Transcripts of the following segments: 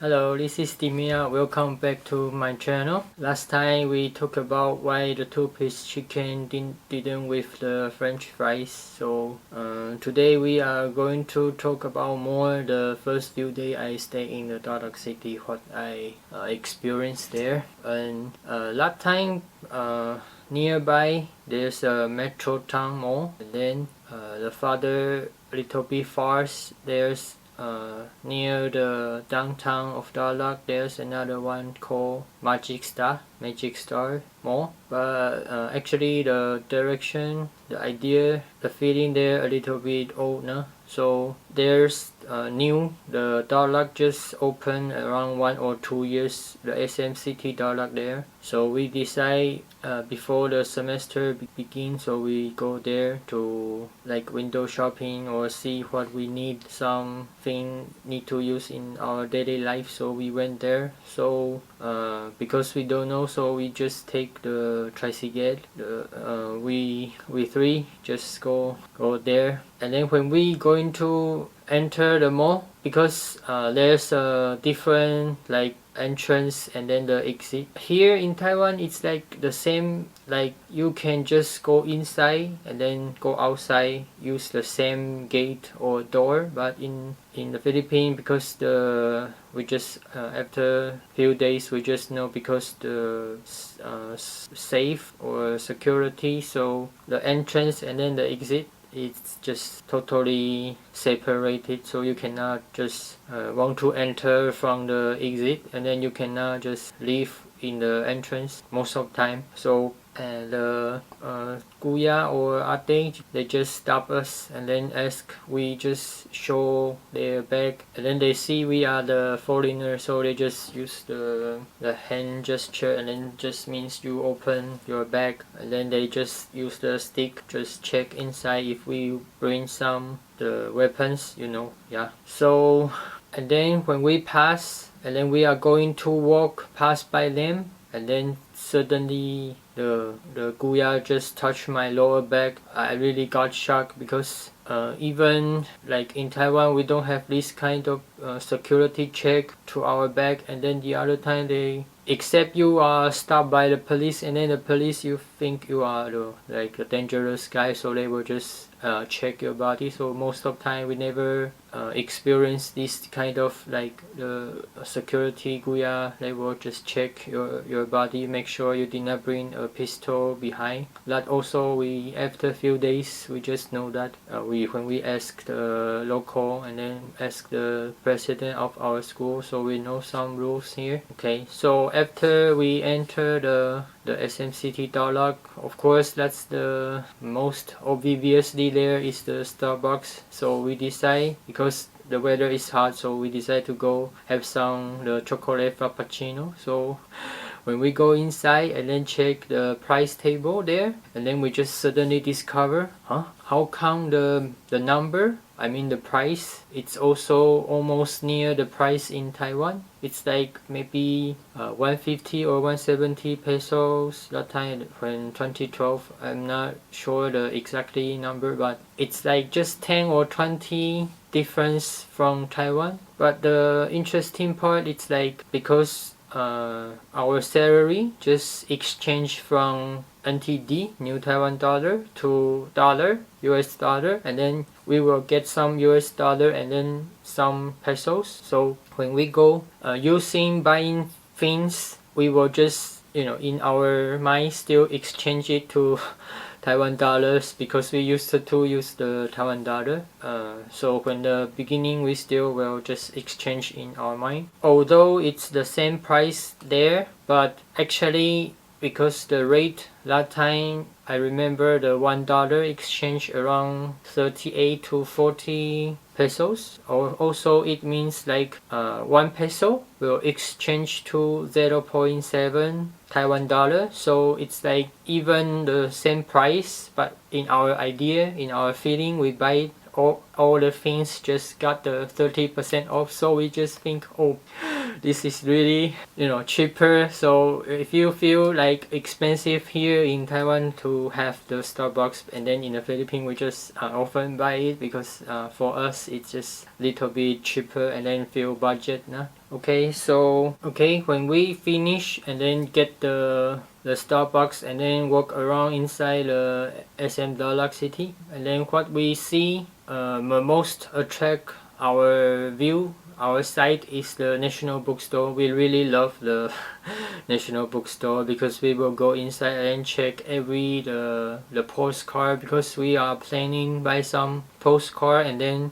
Hello, this is DMIA. Welcome back to my channel. Last time we talked about why the two-piece chicken didn't with the French fries. So today we are going to talk about more the first few days I stayed in the Talk X City, what I experienced there. And last time nearby there's a Metro Town Mall, and then the farther a little bit far there's near the downtown of Dallas, there's another one called Magic Star Mall. But actually the direction, the idea, the feeling there a little bit old, no? So there's new, the Dallas just opened around 1 or 2 years, the SMCT Dallas there. So we decide before the semester begins, so we go there to like window shopping or see what we need, something need to use in our daily life. So we went there. So because we don't know, so we just take the tricycle. We three just go there, and then when we going to enter the mall, because there's a different like entrance and then the exit. Here in Taiwan it's like the same, like you can just go inside and then go outside, use the same gate or door. But in the Philippines, because we just after few days we just know, because the safe or security, so the entrance and then the exit, it's just totally separated, so you cannot just want to enter from the exit and then you cannot just leave in the entrance most of the time. So the kuya or ate, they just stop us and then ask, we just show their bag, and then they see we are the foreigners, so they just use the hand gesture, and then just means you open your bag, and then they just use the stick, just check inside if we bring some the weapons, yeah. So and then when we pass, and then we are going to walk past by them, and then suddenly the kuya just touched my lower back. I really got shocked, because even like in Taiwan we don't have this kind of security check to our back, and then the other time they, except you are stopped by the police, and then the police, you think you are like a dangerous guy, so they will just check your body. So most of the time we never experience this kind of like the security kuya. They will just check your body, make sure you did not bring a pistol behind. That also, we after a few days we just know that when we ask the local and then ask the president of our school, so we know some rules here. Okay, so after we enter the SMCT Dallas, of course that's the most obviously there is the Starbucks. So we decide, because the weather is hot, so we decide to go have some the chocolate frappuccino. So when we go inside and then check the price table there, and then we just suddenly discover, how come the number, I mean the price, it's also almost near the price in Taiwan. It's like maybe 150 or 170 pesos that time when 2012. I'm not sure the exactly number, but it's like just 10 or 20 difference from Taiwan. But the interesting part, it's like because our salary just exchange from NTD, New Taiwan Dollar, to dollar, US dollar, and then we will get some US dollar and then some pesos. So when we go using buying things, we will just in our mind still exchange it to Taiwan dollars, because we used to use the Taiwan dollar. So when the beginning, we still will just exchange in our mind, although it's the same price there. But actually, because the rate that time, I remember the $1 exchange around 38 to 40 pesos. Or also it means like 1 peso will exchange to 0.7 Taiwan dollar. So it's like even the same price, but in our idea, in our feeling, we buy it, all the things just got the 30% off. So we just think, oh, this is really cheaper. So if you feel like expensive here in Taiwan to have the Starbucks, and then in the Philippines we just often buy it, because for us it's just little bit cheaper and then feel budget, nah? Okay, so when we finish and then get the Starbucks and then walk around inside the SM Dalag City, and then what we see most attract our view, our sight is the National Bookstore. We really love the National Bookstore because we will go inside and check every the postcard, because we are planning buy some postcard and then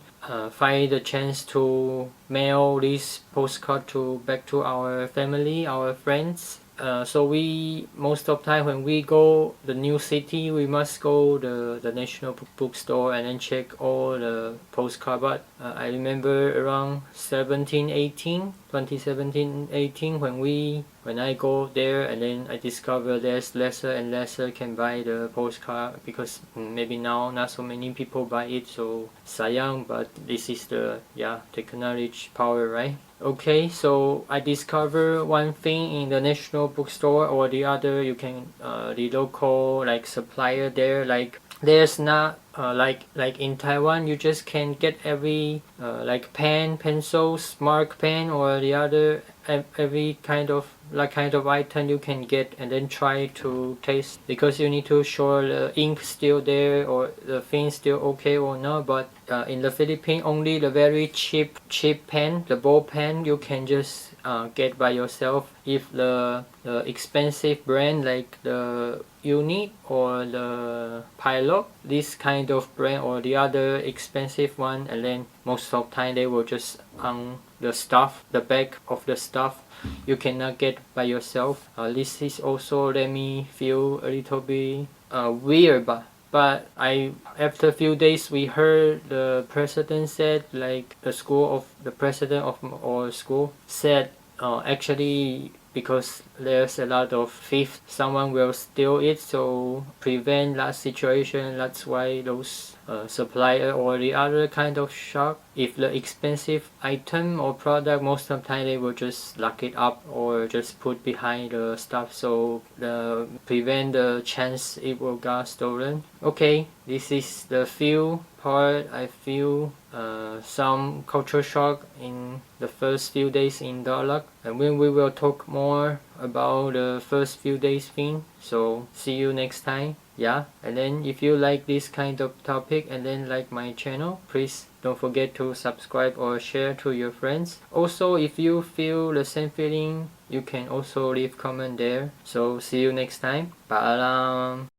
find the chance to mail this postcard to back to our family, our friends. So we most of time when we go the new city, we must go the National Bookstore and then check all the postcard. But I remember around 2017-18 when I go there, and then I discover there's lesser and lesser can buy the postcard, because maybe now not so many people buy it, so sayang, but this is the technology power, right? Okay, so I discover one thing in the National Bookstore or the other, you can the local like supplier there, like there's not like in Taiwan, you just can get every like pen, pencils, mark pen, or the other every kind of item you can get, and then try to taste, because you need to show the ink still there or the thing still okay or not. But in the Philippines, only the very cheap pen, the ball pen, you can just get by yourself. If the expensive brand like the Unit or the Pilot, this kind of brand or the other expensive one, and then most of the time they will just the stuff, the back of the stuff, you cannot get by yourself. This is also let me feel a little bit weird, but after a few days we heard the president said, like the president of our school said, actually because there's a lot of thief, someone will steal it, so prevent that situation. That's why those supplier or the other kind of shop, if the expensive item or product, most of the time they will just lock it up or just put behind the stuff, so prevent the chance it will get stolen. Okay, this is the few part I feel some culture shock in the first few days in Dalag, and when we will talk more about the first few days thing. So see you next time. Yeah, and then if you like this kind of topic and then like my channel, please don't forget to subscribe or share to your friends. Also, if you feel the same feeling, you can also leave comment there. So see you next time. Paalam.